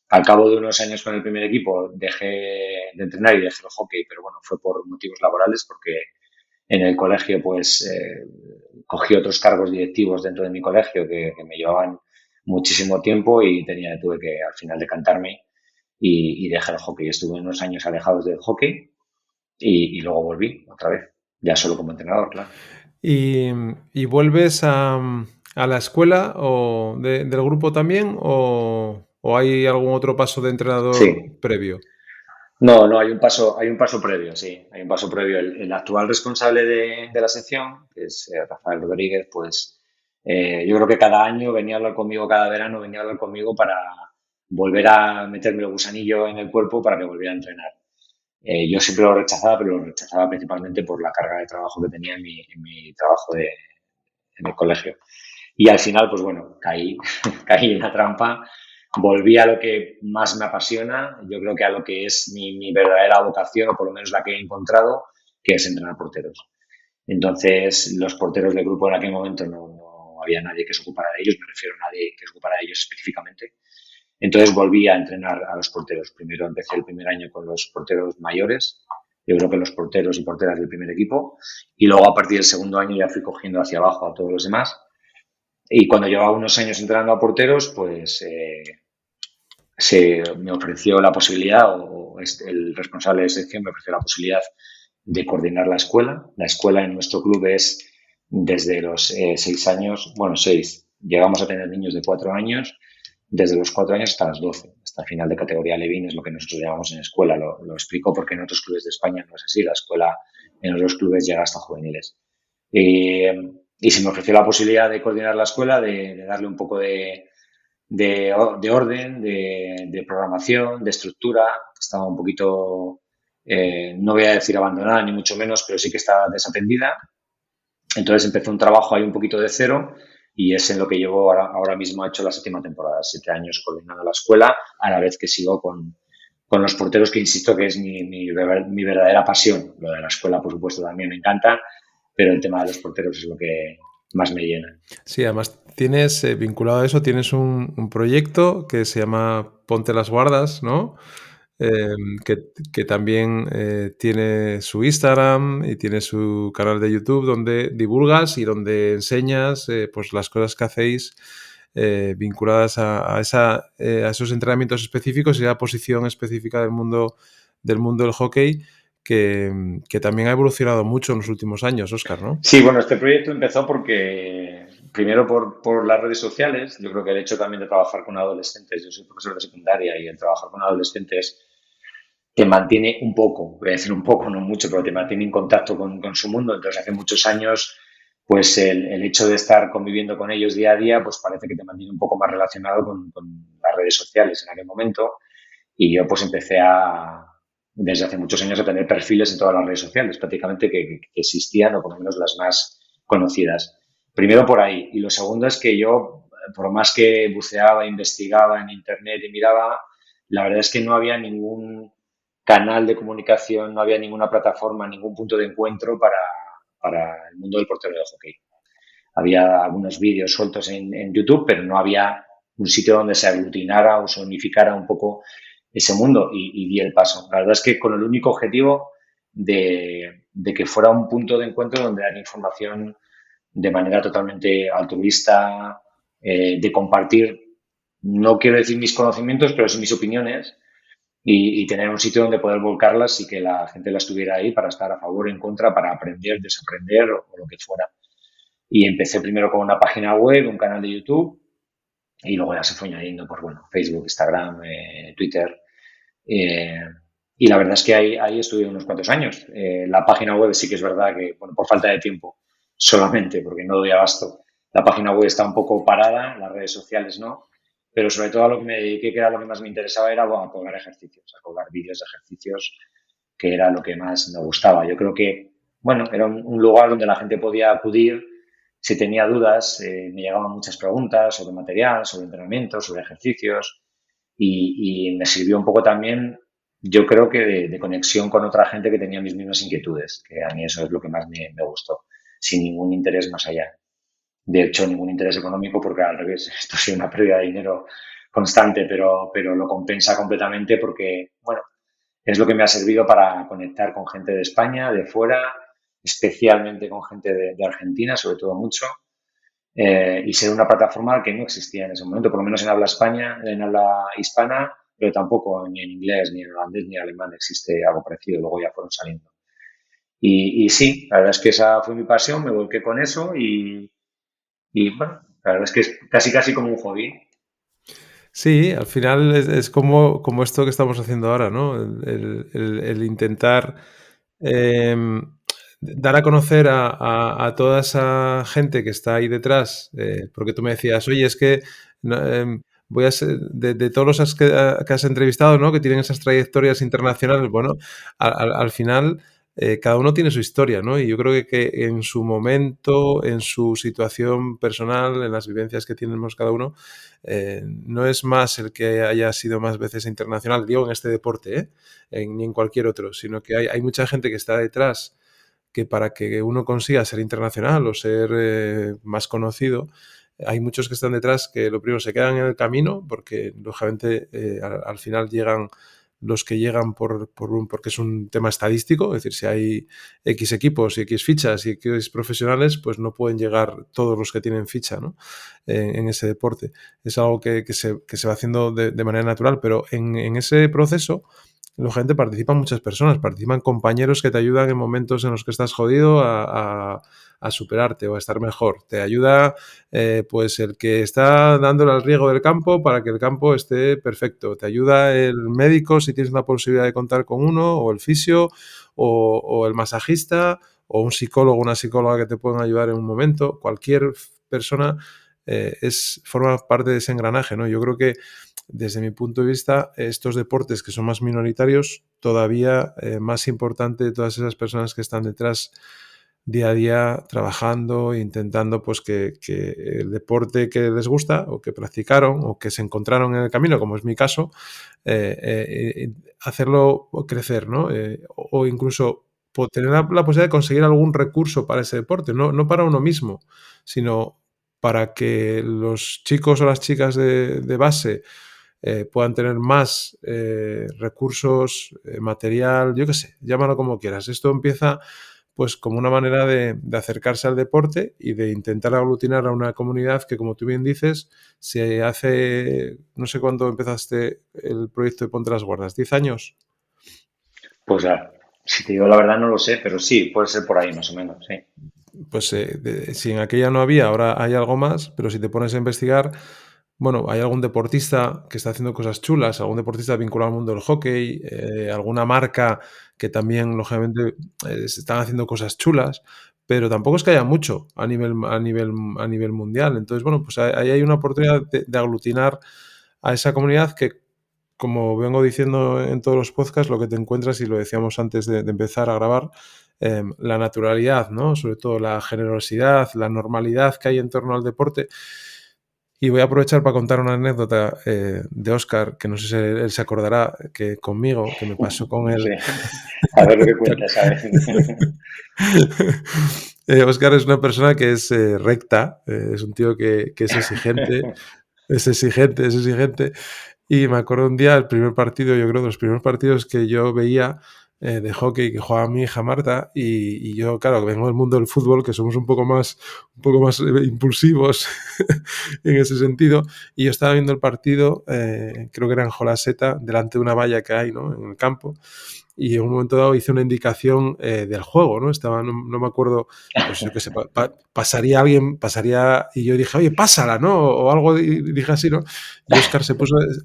Speaker 2: Al cabo de unos años con el primer equipo dejé de entrenar y dejé el hockey, pero bueno, fue por motivos laborales porque en el colegio pues cogí otros cargos directivos dentro de mi colegio que me llevaban muchísimo tiempo y tuve que al final decantarme y dejé el hockey. Estuve unos años alejados del hockey y luego volví otra vez, ya solo como entrenador, claro.
Speaker 1: ¿Y, y vuelves a la escuela o del grupo también o hay algún otro paso de entrenador
Speaker 2: Sí,
Speaker 1: previo?
Speaker 2: no, no, hay un paso previo, sí, hay un paso previo. El actual responsable de la sección, que es Rafael Rodríguez, pues yo creo que cada año venía a hablar conmigo, cada verano venía a hablar conmigo para volver a meterme el gusanillo en el cuerpo para que volviera a entrenar. Yo siempre lo rechazaba, pero lo rechazaba principalmente por la carga de trabajo que tenía en mi trabajo en el colegio. Y al final, pues bueno, caí en la trampa, volví a lo que más me apasiona, yo creo que a lo que es mi verdadera vocación, o por lo menos la que he encontrado, que es entrenar porteros. Entonces, los porteros del grupo en aquel momento no había nadie que se ocupara de ellos, me refiero a nadie que se ocupara de ellos específicamente. Entonces volví a entrenar a los porteros. Primero empecé el primer año con los porteros mayores, yo creo que los porteros y porteras del primer equipo, y luego a partir del segundo año ya fui cogiendo hacia abajo a todos los demás. Y cuando llevaba unos años entrenando a porteros, pues me ofreció la posibilidad, el responsable de sección me ofreció la posibilidad de coordinar la escuela. La escuela en nuestro club es desde los 6 años, bueno, 6, llegamos a tener niños de 4 años, desde los 4 años hasta los 12, hasta el final de categoría Levin es lo que nosotros llamamos en escuela. Lo explico porque en otros clubes de España no es así, la escuela en otros clubes llega hasta juveniles. Y se me ofreció la posibilidad de coordinar la escuela, de darle un poco de orden, de programación, de estructura, que estaba un poquito, no voy a decir abandonada, ni mucho menos, pero sí que estaba desatendida. Entonces empecé un trabajo ahí un poquito de cero y es en lo que llevo ahora mismo, he hecho la 7ª temporada, 7 años coordinando la escuela, a la vez que sigo con los porteros, que insisto que es mi verdadera pasión. Lo de la escuela, por supuesto, también me encanta, pero el tema de los porteros es lo que más me llena.
Speaker 1: Sí, además tienes, vinculado a eso, tienes un proyecto que se llama Ponte las Guardas, ¿no? Que, que también tiene su Instagram y tiene su canal de YouTube donde divulgas y donde enseñas pues las cosas que hacéis vinculadas a esos entrenamientos específicos y a la posición específica del mundo del hockey que también ha evolucionado mucho en los últimos años, Óscar, ¿no?
Speaker 2: Sí, bueno, este proyecto empezó porque, primero por las redes sociales. Yo creo que el hecho también de trabajar con adolescentes, yo soy profesor de secundaria y el trabajar con adolescentes te mantiene un poco, voy a decir un poco, no mucho, pero te mantiene en contacto con su mundo. Entonces, hace muchos años, pues el hecho de estar conviviendo con ellos día a día, pues parece que te mantiene un poco más relacionado con las redes sociales en aquel momento. Y yo pues empecé desde hace muchos años a tener perfiles en todas las redes sociales, prácticamente que existían, o por lo menos las más conocidas. Primero por ahí. Y lo segundo es que yo, por más que buceaba, investigaba en internet y miraba, la verdad es que no había ningún canal de comunicación, no había ninguna plataforma, ningún punto de encuentro para el mundo del portero de hockey. Había algunos vídeos sueltos en YouTube, pero no había un sitio donde se aglutinara o se unificara un poco ese mundo y di el paso. La verdad es que con el único objetivo de que fuera un punto de encuentro donde dar información de manera totalmente altruista, de compartir, no quiero decir mis conocimientos, pero sí mis opiniones y tener un sitio donde poder volcarlas y que la gente las tuviera ahí para estar a favor, en contra, para aprender, desaprender o lo que fuera. Y empecé primero con una página web, un canal de YouTube y luego ya se fue añadiendo, pues bueno, Facebook, Instagram, Twitter. eh, y la verdad es que ahí estuve unos cuantos años. La página web sí que es verdad que, bueno, por falta de tiempo solamente, porque no doy abasto, la página web está un poco parada, las redes sociales no, pero sobre todo a lo que me dediqué, que era lo que más me interesaba, era bueno, a colgar ejercicios, a colgar vídeos de ejercicios, que era lo que más me gustaba. Yo creo que, bueno, era un lugar donde la gente podía acudir si tenía dudas. Me llegaban muchas preguntas sobre material, sobre entrenamiento, sobre ejercicios y me sirvió un poco también, yo creo que de conexión con otra gente que tenía mis mismas inquietudes, que a mí eso es lo que más me gustó, sin ningún interés más allá. De hecho, ningún interés económico porque al revés, esto ha sido una pérdida de dinero constante, pero lo compensa completamente porque, bueno, es lo que me ha servido para conectar con gente de España, de fuera, especialmente con gente de Argentina, sobre todo mucho, y ser una plataforma que no existía en ese momento, por lo menos en habla España, en habla hispana, pero tampoco ni en inglés, ni en holandés, ni en alemán existe algo parecido, luego ya fueron saliendo. Y sí, la verdad es que esa fue mi pasión, me volqué con eso y bueno, la verdad es que es casi casi como un hobby.
Speaker 1: Sí, al final es como esto que estamos haciendo ahora, ¿no? El intentar em, dar a conocer a toda esa gente que está ahí detrás, porque tú me decías, oye, es que no, voy a ser, de todos los que has entrevistado, ¿no? Que tienen esas trayectorias internacionales, bueno, al final cada uno tiene su historia, ¿no? Y yo creo que en su momento, en su situación personal, en las vivencias que tenemos cada uno, no es más el que haya sido más veces internacional, digo en este deporte, ni en cualquier otro, sino que hay mucha gente que está detrás que para que uno consiga ser internacional o ser más conocido, hay muchos que están detrás que lo primero se quedan en el camino porque lógicamente al final llegan los que llegan porque es un tema estadístico, es decir, si hay X equipos y X fichas y X profesionales, pues no pueden llegar todos los que tienen ficha, ¿no? En ese deporte. Es algo que se va haciendo de manera natural, pero en ese proceso, lógicamente participan muchas personas, participan compañeros que te ayudan en momentos en los que estás jodido a superarte o a estar mejor. Te ayuda pues el que está dándole al riego del campo para que el campo esté perfecto. Te ayuda el médico si tienes la posibilidad de contar con uno, o el fisio, o el masajista, o un psicólogo, una psicóloga que te pueden ayudar en un momento. Cualquier persona forma parte de ese engranaje, ¿no? Yo creo que desde mi punto de vista, estos deportes que son más minoritarios, todavía más importante de todas esas personas que están detrás día a día trabajando, intentando pues que el deporte que les gusta o que practicaron o que se encontraron en el camino, como es mi caso, hacerlo crecer, ¿no? O incluso tener la posibilidad de conseguir algún recurso para ese deporte, no para uno mismo, sino para que los chicos o las chicas de base puedan tener más recursos, material, yo qué sé, llámalo como quieras. Esto empieza pues como una manera de acercarse al deporte y de intentar aglutinar a una comunidad que, como tú bien dices, se hace, no sé cuándo empezaste el proyecto de Ponte las Guardas, ¿10 años?
Speaker 2: Pues si te digo la verdad no lo sé, pero sí, puede ser por ahí más o menos, sí.
Speaker 1: Pues si en aquella no había, ahora hay algo más, pero si te pones a investigar, bueno, hay algún deportista que está haciendo cosas chulas, algún deportista vinculado al mundo del hockey, alguna marca que también, lógicamente, se están haciendo cosas chulas, pero tampoco es que haya mucho a nivel mundial. Entonces, bueno, pues ahí hay una oportunidad de aglutinar a esa comunidad que, como vengo diciendo en todos los podcasts, lo que te encuentras, y lo decíamos antes de empezar a grabar, la naturalidad, ¿no? Sobre todo la generosidad, la normalidad que hay en torno al deporte. Y voy a aprovechar para contar una anécdota de Óscar, que no sé si él se acordará, que conmigo, que me pasó con
Speaker 2: Sí.
Speaker 1: él.
Speaker 2: A ver lo que cuentas, a ver.
Speaker 1: Óscar es una persona que es recta, es un tío que es exigente, es exigente, es exigente. Y me acuerdo un día, el primer partido, yo creo, de los primeros partidos que yo veía de hockey que jugaba mi hija Marta, y yo, claro, vengo del mundo del fútbol, que somos un poco más impulsivos en ese sentido, y yo estaba viendo el partido, creo que era en Jolaseta, delante de una valla que hay, ¿no?, en el campo, y en un momento dado hice una indicación del juego, ¿no? Estaba, no me acuerdo, pues yo qué sé, pasaría alguien, pasaría, y yo dije, oye, pásala, ¿no? O algo, dije así, ¿no? Y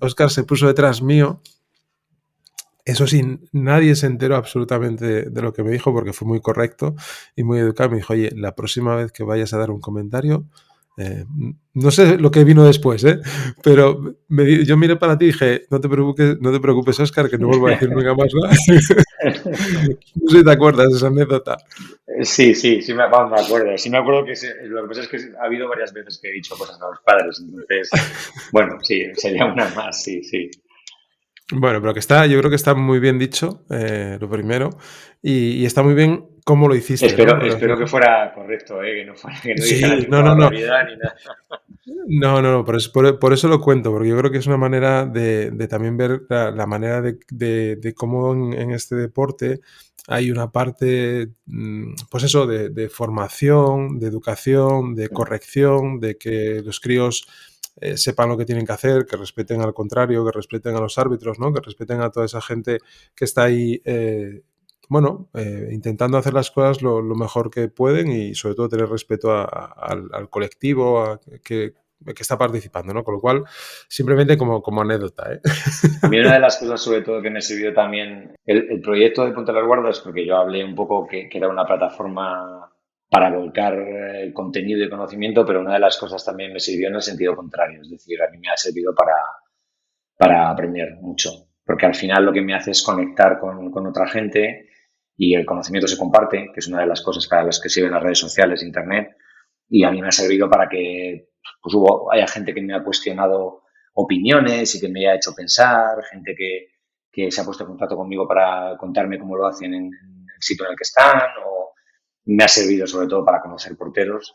Speaker 1: Óscar se puso detrás mío. Eso sí, nadie se enteró absolutamente de lo que me dijo porque fue muy correcto y muy educado. Me dijo, oye, la próxima vez que vayas a dar un comentario, no sé lo que vino después, pero yo miré para ti y dije, no te preocupes, Óscar, que no vuelvo a decir nunca más nada. No sé si te acuerdas de esa anécdota.
Speaker 2: Sí, sí, sí vamos, me acuerdo. Sí me acuerdo que lo que pasa es que ha habido varias veces que he dicho cosas a los padres, entonces, bueno, sí, sería una más, sí, sí.
Speaker 1: Bueno, pero yo creo que está muy bien dicho, lo primero, y está muy bien cómo lo hiciste, ¿no? Porque al
Speaker 2: Espero que
Speaker 1: final...
Speaker 2: fuera correcto, que no dijera
Speaker 1: Sí, no,
Speaker 2: ninguna
Speaker 1: no, no.
Speaker 2: barbaridad ni nada.
Speaker 1: No, no, no, por eso lo cuento, porque yo creo que es una manera de también ver la manera de cómo en este deporte hay una parte, pues eso, de formación, de educación, de corrección, de que los críos sepan lo que tienen que hacer, que respeten al contrario, que respeten a los árbitros, ¿no? Que respeten a toda esa gente que está ahí, bueno, intentando hacer las cosas lo mejor que pueden y sobre todo tener respeto al colectivo que está participando, ¿no? Con lo cual, simplemente como anécdota, ¿eh?
Speaker 2: A mí una de las cosas sobre todo que me sirvió también el proyecto de Ponte las Guardas, porque yo hablé un poco que era una plataforma para volcar contenido y conocimiento, pero una de las cosas también me sirvió en el sentido contrario, es decir, a mí me ha servido para aprender mucho, porque al final lo que me hace es conectar con otra gente y el conocimiento se comparte, que es una de las cosas para las que sirven las redes sociales, Internet, y a mí me ha servido para que pues, haya gente que me ha cuestionado opiniones y que me haya hecho pensar, gente que se ha puesto en contacto conmigo para contarme cómo lo hacen en el sitio en el que están, o me ha servido sobre todo para conocer porteros,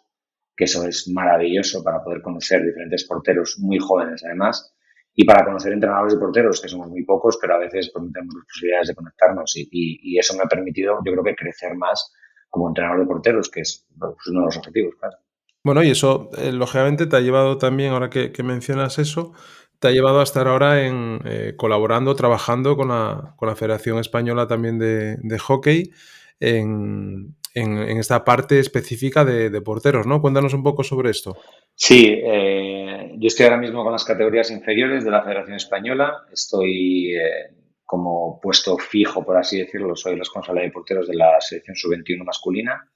Speaker 2: que eso es maravilloso para poder conocer diferentes porteros muy jóvenes además, y para conocer entrenadores de porteros, que somos muy pocos, pero a veces pues, no tenemos las posibilidades de conectarnos y eso me ha permitido, yo creo que crecer más como entrenador de porteros, que es pues, uno de los objetivos, claro.
Speaker 1: Bueno, y eso, lógicamente, te ha llevado también, ahora que mencionas eso, te ha llevado a estar ahora colaborando, trabajando con la Federación Española también de hockey en esta parte específica de porteros, ¿no? Cuéntanos un poco sobre esto.
Speaker 2: Sí, yo estoy ahora mismo con las categorías inferiores de la Federación Española. Estoy como puesto fijo, por así decirlo, soy responsable de porteros de la selección sub-21 masculina.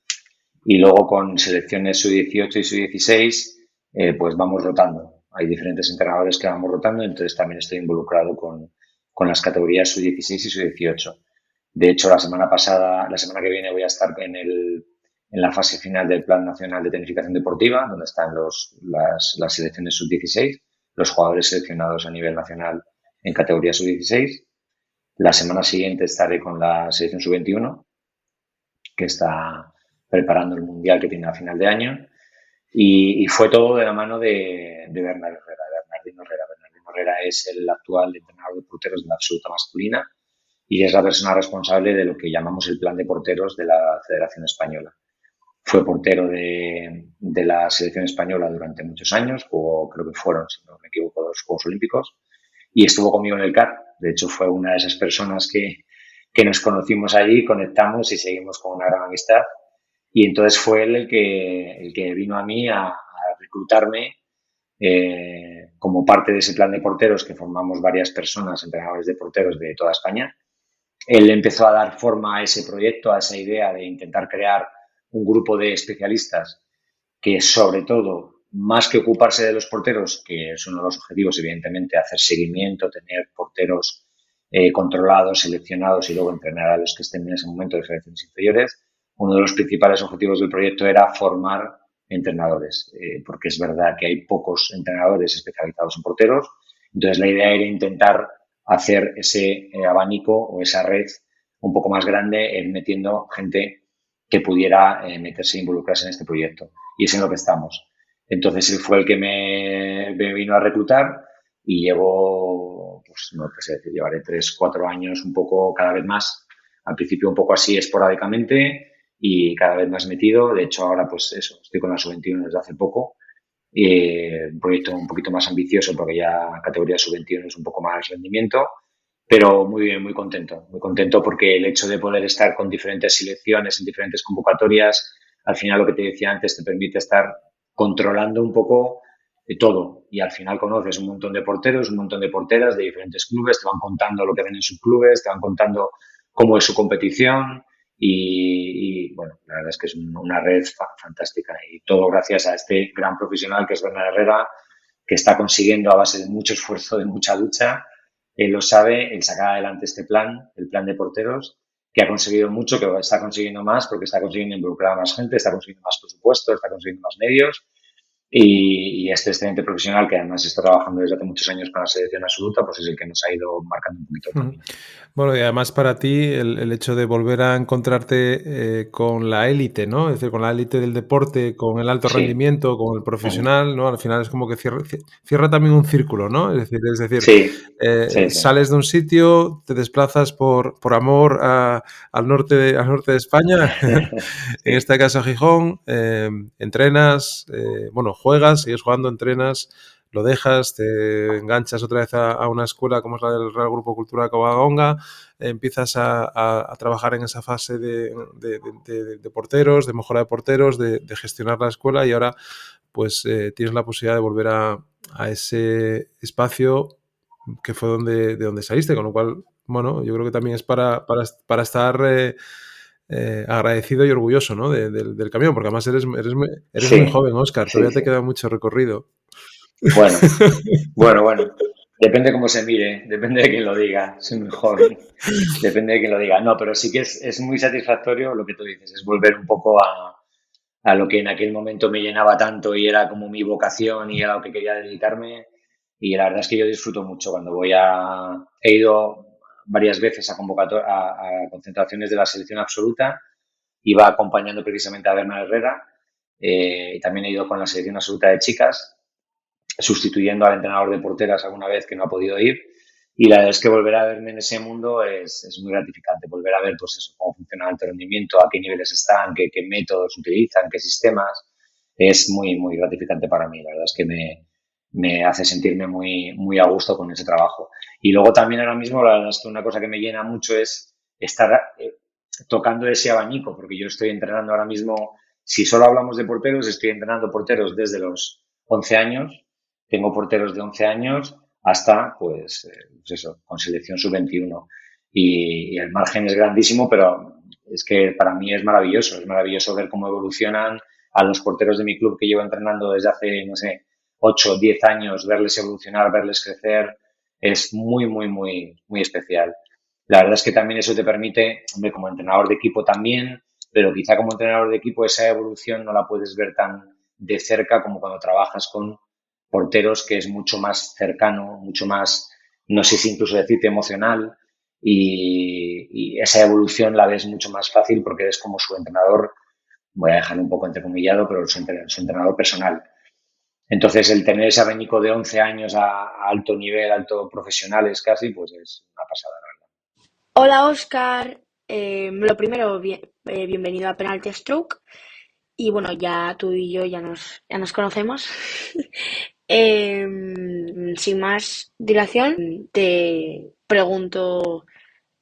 Speaker 2: Y luego con selecciones sub-18 y sub-16, pues vamos rotando. Hay diferentes entrenadores que vamos rotando, entonces también estoy involucrado con las categorías sub-16 y sub-18. De hecho, la semana que viene voy a estar en la fase final del Plan Nacional de Tecnificación Deportiva, donde están las selecciones sub-16, los jugadores seleccionados a nivel nacional en categoría sub-16. La semana siguiente estaré con la selección sub-21, que está preparando el Mundial que tiene a final de año. Y fue todo de la mano de Bernardino Herrera. Bernardino Herrera es el actual entrenador de porteros de la absoluta masculina y es la persona responsable de lo que llamamos el plan de porteros de la Federación Española. Fue portero de la selección española durante muchos años, jugó, creo que fueron, si no me equivoco, 2 Juegos Olímpicos, y estuvo conmigo en el CAR. De hecho, fue una de esas personas que nos conocimos allí, conectamos y seguimos con una gran amistad. Y entonces fue él el que vino a mí a reclutarme como parte de ese plan de porteros que formamos varias personas, entrenadores de porteros de toda España. Él empezó a dar forma a ese proyecto, a esa idea de intentar crear un grupo de especialistas que, sobre todo, más que ocuparse de los porteros, que es uno de los objetivos, evidentemente, hacer seguimiento, tener porteros controlados, seleccionados y luego entrenar a los que estén en ese momento de selecciones inferiores, uno de los principales objetivos del proyecto era formar entrenadores, porque es verdad que hay pocos entrenadores especializados en porteros. Entonces, la idea era intentar hacer ese abanico o esa red un poco más grande, metiendo gente que pudiera meterse e involucrarse en este proyecto. Y es en lo que estamos. Entonces, él fue el que me vino a reclutar y llevo, pues no sé, llevaré 3, 4 años un poco cada vez más. Al principio un poco así esporádicamente y cada vez más metido. De hecho, ahora pues eso, estoy con la sub-21 desde hace poco. Un proyecto un poquito más ambicioso porque ya categoría sub-21 es un poco más rendimiento, pero muy bien, muy contento porque el hecho de poder estar con diferentes selecciones en diferentes convocatorias, al final lo que te decía antes te permite estar controlando un poco de todo y al final conoces un montón de porteros, un montón de porteras de diferentes clubes, te van contando lo que ven en sus clubes, te van contando cómo es su competición bueno, la verdad es que es una red fantástica y todo gracias a este gran profesional que es Bernard Herrera, que está consiguiendo a base de mucho esfuerzo, de mucha lucha. Él lo sabe, él saca adelante este plan, el plan de porteros, que ha conseguido mucho, que está consiguiendo más, porque está consiguiendo involucrar a más gente, está consiguiendo más presupuesto, está consiguiendo más medios. Y este excelente profesional, que además está trabajando desde hace muchos años con la selección absoluta, pues es el que nos ha ido marcando un poquito el camino.
Speaker 1: Bueno, y además para ti el hecho de volver a encontrarte con la élite, ¿no? Es decir, con la élite del deporte, con el alto
Speaker 2: Sí.
Speaker 1: rendimiento, con el profesional, ¿no? Al final es como que cierra también un círculo, ¿no? Es decir,
Speaker 2: Sí, sí, sí.
Speaker 1: sales de un sitio, te desplazas por amor al norte de España, en
Speaker 2: Sí,
Speaker 1: este caso a Gijón, entrenas, bueno, juegas, sigues jugando, entrenas, lo dejas, te enganchas otra vez a una escuela como es la del Real Grupo Cultural Covadonga, empiezas a trabajar en esa fase de porteros, de mejora de porteros, de gestionar la escuela y ahora pues tienes la posibilidad de volver a ese espacio que fue de donde saliste, con lo cual, bueno, yo creo que también es para estar agradecido y orgulloso, ¿no? Del camino, porque además eres muy
Speaker 2: sí,
Speaker 1: joven, Óscar,
Speaker 2: sí,
Speaker 1: todavía te
Speaker 2: sí.
Speaker 1: queda mucho recorrido.
Speaker 2: Bueno, bueno. Depende cómo se mire, depende de quién lo diga. Soy muy joven, depende de quién lo diga. No, pero sí que es muy satisfactorio lo que tú dices, es volver un poco a lo que en aquel momento me llenaba tanto y era como mi vocación y a lo que quería dedicarme. Y la verdad es que yo disfruto mucho cuando He ido varias veces a concentraciones de la selección absoluta, iba acompañando precisamente a Bernard Herrera, y también he ido con la selección absoluta de chicas, sustituyendo al entrenador de porteras alguna vez que no ha podido ir. Y la verdad es que volver a verme en ese mundo es muy gratificante, volver a ver pues eso, cómo funciona el alto rendimiento, a qué niveles están, qué métodos utilizan, qué sistemas. Es muy gratificante para mí. La verdad es que me hace sentirme muy a gusto con ese trabajo. Y luego también ahora mismo, la verdad es que una cosa que me llena mucho es estar tocando ese abanico, porque yo estoy entrenando ahora mismo, si solo hablamos de porteros, estoy entrenando porteros desde los 11 años, tengo porteros de 11 años hasta, pues eso, con selección sub-21. Y el margen es grandísimo, pero es que para mí es maravilloso ver cómo evolucionan a los porteros de mi club que llevo entrenando desde hace, no sé, 8 o 10 años, verles evolucionar, verles crecer, es muy especial. La verdad es que también eso te permite, hombre, como entrenador de equipo también, pero quizá como entrenador de equipo esa evolución no la puedes ver tan de cerca como cuando trabajas con porteros, que es mucho más cercano, mucho más, no sé si incluso decirte emocional, y esa evolución la ves mucho más fácil porque eres como su entrenador, voy a dejar un poco entrecomillado, pero su entrenador personal. Entonces, el tener ese abanico de 11 años a alto nivel, alto profesionales casi, pues es una pasada.
Speaker 3: Hola Oscar, lo primero, bienvenido a Penalty Stroke. Y bueno, ya tú y yo ya nos conocemos. Sin más dilación, te pregunto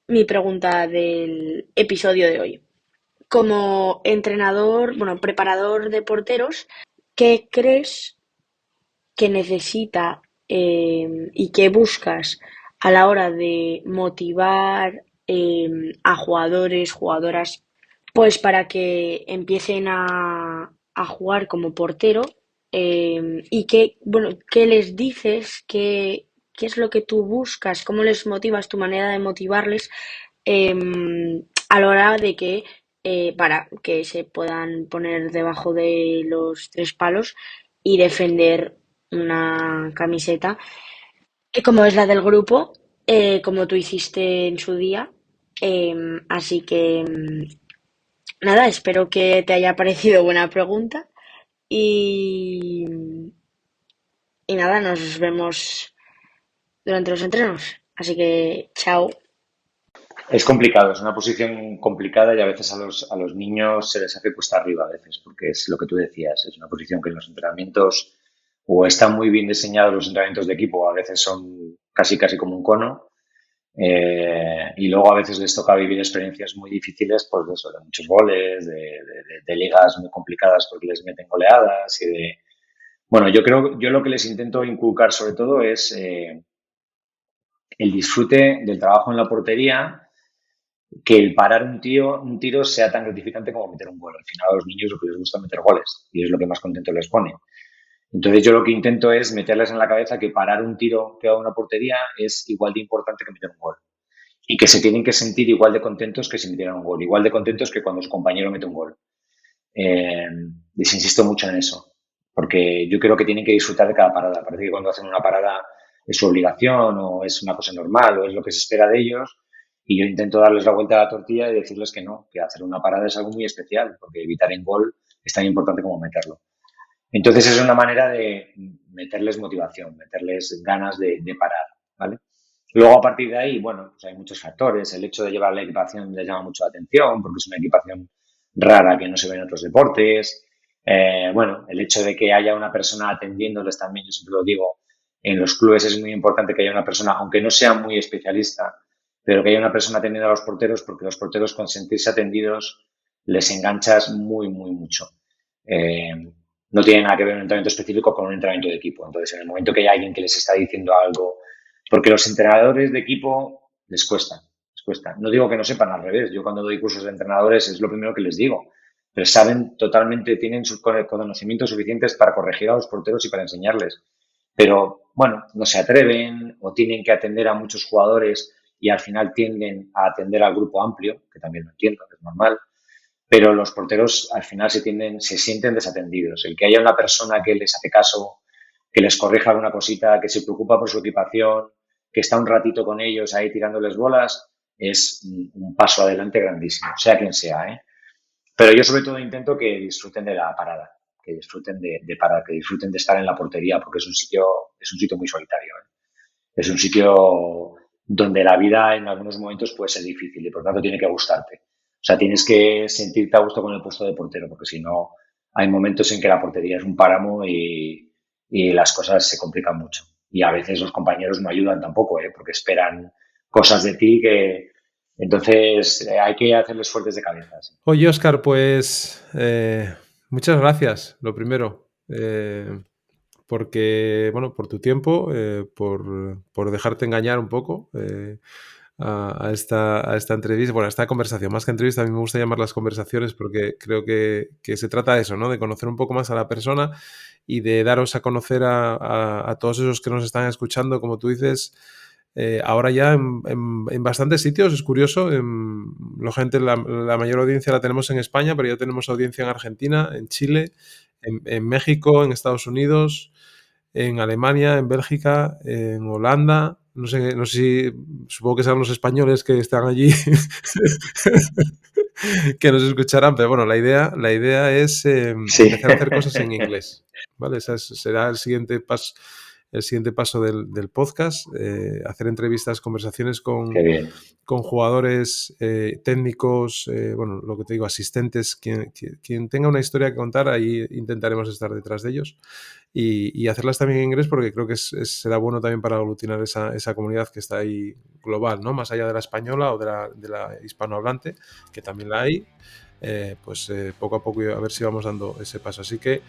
Speaker 3: mi pregunta del episodio de hoy. Como entrenador, bueno, preparador de porteros, ¿qué crees que necesita y que buscas a la hora de motivar a jugadores, jugadoras, pues para que empiecen a jugar como portero? Y qué, bueno, qué les dices, qué es lo que tú buscas, cómo les motivas, tu manera de motivarles a la hora de que para que se puedan poner debajo de los tres palos y defender una camiseta como es la del grupo, como tú hiciste en su día. Así que nada, espero que te haya parecido buena pregunta y, y nada, nos vemos durante los entrenos. Así que chao.
Speaker 2: Es complicado, es una posición complicada y a veces a los niños se les hace cuesta arriba a veces, porque es lo que tú decías, es una posición que en los entrenamientos o están muy bien diseñados los entrenamientos de equipo, a veces son casi casi como un cono, y luego a veces les toca vivir experiencias muy difíciles, pues de eso, de muchos goles, de ligas muy complicadas porque les meten goleadas y de... Bueno, yo lo que les intento inculcar sobre todo es el disfrute del trabajo en la portería, que el parar un tiro sea tan gratificante como meter un gol. Al final a los niños lo que les gusta es meter goles y es lo que más contento les pone. Entonces yo lo que intento es meterles en la cabeza que parar un tiro que va a una portería es igual de importante que meter un gol. Y que se tienen que sentir igual de contentos que si metieran un gol, igual de contentos que cuando su compañero mete un gol. Les insisto mucho en eso, porque yo creo que tienen que disfrutar de cada parada. Parece que cuando hacen una parada es su obligación o es una cosa normal o es lo que se espera de ellos. Y yo intento darles la vuelta a la tortilla y decirles que no, que hacer una parada es algo muy especial, porque evitar en gol es tan importante como meterlo. Entonces es una manera de meterles motivación, meterles ganas de parar, ¿vale? Luego a partir de ahí, bueno, pues hay muchos factores. El hecho de llevar la equipación les llama mucho la atención porque es una equipación rara que no se ve en otros deportes. Bueno, el hecho de que haya una persona atendiéndoles también, yo siempre lo digo, en los clubes es muy importante que haya una persona, aunque no sea muy especialista, pero que haya una persona atendiendo a los porteros porque los porteros con sentirse atendidos les enganchas muy, muy mucho. Eh, no tiene nada que ver un entrenamiento específico con un entrenamiento de equipo. Entonces, en el momento que hay alguien que les está diciendo algo, porque los entrenadores de equipo les cuesta, les cuesta. No digo que no sepan, al revés. Yo cuando doy cursos de entrenadores es lo primero que les digo. Pero saben totalmente, tienen sus conocimientos suficientes para corregir a los porteros y para enseñarles. Pero, bueno, no se atreven o tienen que atender a muchos jugadores y al final tienden a atender al grupo amplio, que también lo entiendo, que es normal, pero los porteros al final se sienten desatendidos. El que haya una persona que les hace caso, que les corrija alguna cosita, que se preocupa por su equipación, que está un ratito con ellos ahí tirándoles bolas, es un paso adelante grandísimo, sea quien sea, ¿eh? Pero yo sobre todo intento que disfruten de la parada, que disfruten de parar, que disfruten de estar en la portería, porque es un sitio muy solitario, ¿eh? Es un sitio donde la vida en algunos momentos puede ser difícil y por tanto tiene que gustarte. O sea, tienes que sentirte a gusto con el puesto de portero, porque si no, hay momentos en que la portería es un páramo y las cosas se complican mucho. Y a veces los compañeros no ayudan tampoco, ¿eh? Porque esperan cosas de ti que... Entonces hay que hacerles fuertes de cabeza. ¿Sí?
Speaker 1: Oye, Oscar, pues muchas gracias, lo primero, porque, bueno, por tu tiempo, por dejarte engañar un poco a esta entrevista, bueno, a esta conversación, más que entrevista, a mí me gusta llamar las conversaciones porque creo que se trata de eso, ¿no? De conocer un poco más a la persona y de daros a conocer a todos esos que nos están escuchando, como tú dices, ahora ya en bastantes sitios, es curioso. La mayor audiencia la tenemos en España, pero ya tenemos audiencia en Argentina, en Chile, en México, en Estados Unidos, en Alemania, en Bélgica, en Holanda. No sé si, supongo que serán los españoles que están allí que nos escucharán, pero bueno, la idea es empezar a hacer cosas en inglés, ¿vale? Será el siguiente paso del podcast, hacer entrevistas, conversaciones con jugadores, técnicos, bueno, lo que te digo, asistentes, quien tenga una historia que contar, ahí intentaremos estar detrás de ellos y hacerlas también en inglés, porque creo que será bueno también para aglutinar esa comunidad que está ahí global, ¿no? Más allá de la española o de la hispanohablante, que también la hay. Poco a poco a ver si vamos dando ese paso. Así que,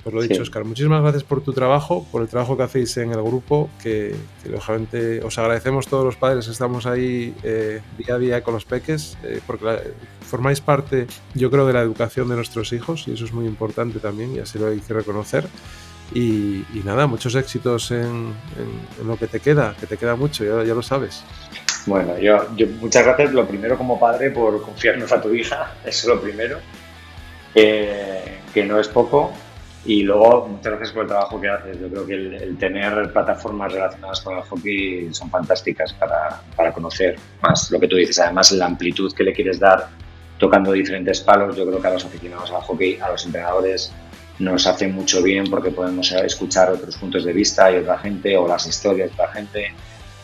Speaker 1: pues lo dicho, Óscar, muchísimas gracias por tu trabajo, por el trabajo que hacéis en el grupo, que lógicamente os agradecemos todos los padres que estamos ahí día a día con los peques, porque formáis parte, yo creo, de la educación de nuestros hijos, y eso es muy importante también, y así lo hay que reconocer. Y nada, muchos éxitos en lo que te queda mucho, ya lo sabes.
Speaker 2: Bueno, yo muchas gracias, lo primero como padre, por confiarnos a tu hija, eso es lo primero, que no es poco, y luego muchas gracias por el trabajo que haces. Yo creo que el tener plataformas relacionadas con el hockey son fantásticas para conocer más lo que tú dices, además la amplitud que le quieres dar tocando diferentes palos. Yo creo que a los aficionados al hockey, a los entrenadores, nos hace mucho bien, porque podemos escuchar otros puntos de vista y otra gente, o las historias de otra gente,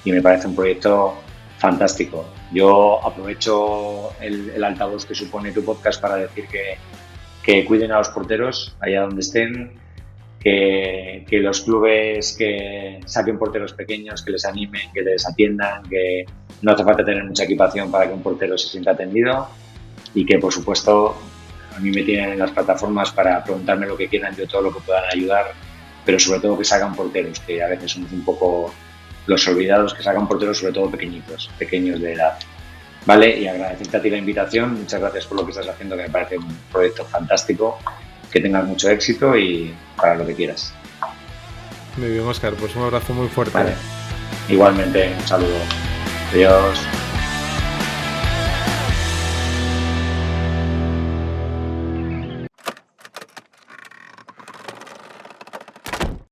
Speaker 2: y me parece un proyecto fantástico. Yo aprovecho el altavoz que supone tu podcast para decir que cuiden a los porteros allá donde estén, que los clubes que saquen porteros pequeños, que les animen, que les atiendan, que no hace falta tener mucha equipación para que un portero se sienta atendido, y que, por supuesto, a mí me tienen en las plataformas para preguntarme lo que quieran, yo todo lo que puedan ayudar, pero sobre todo que sacan porteros, que a veces somos un poco los olvidados, que sacan porteros sobre todo pequeños de edad. Vale, y agradecerte a ti la invitación, muchas gracias por lo que estás haciendo, que me parece un proyecto fantástico, que tengas mucho éxito y para lo que quieras.
Speaker 1: Muy bien, Óscar, pues un abrazo muy fuerte.
Speaker 2: Vale. Igualmente, un saludo. Adiós.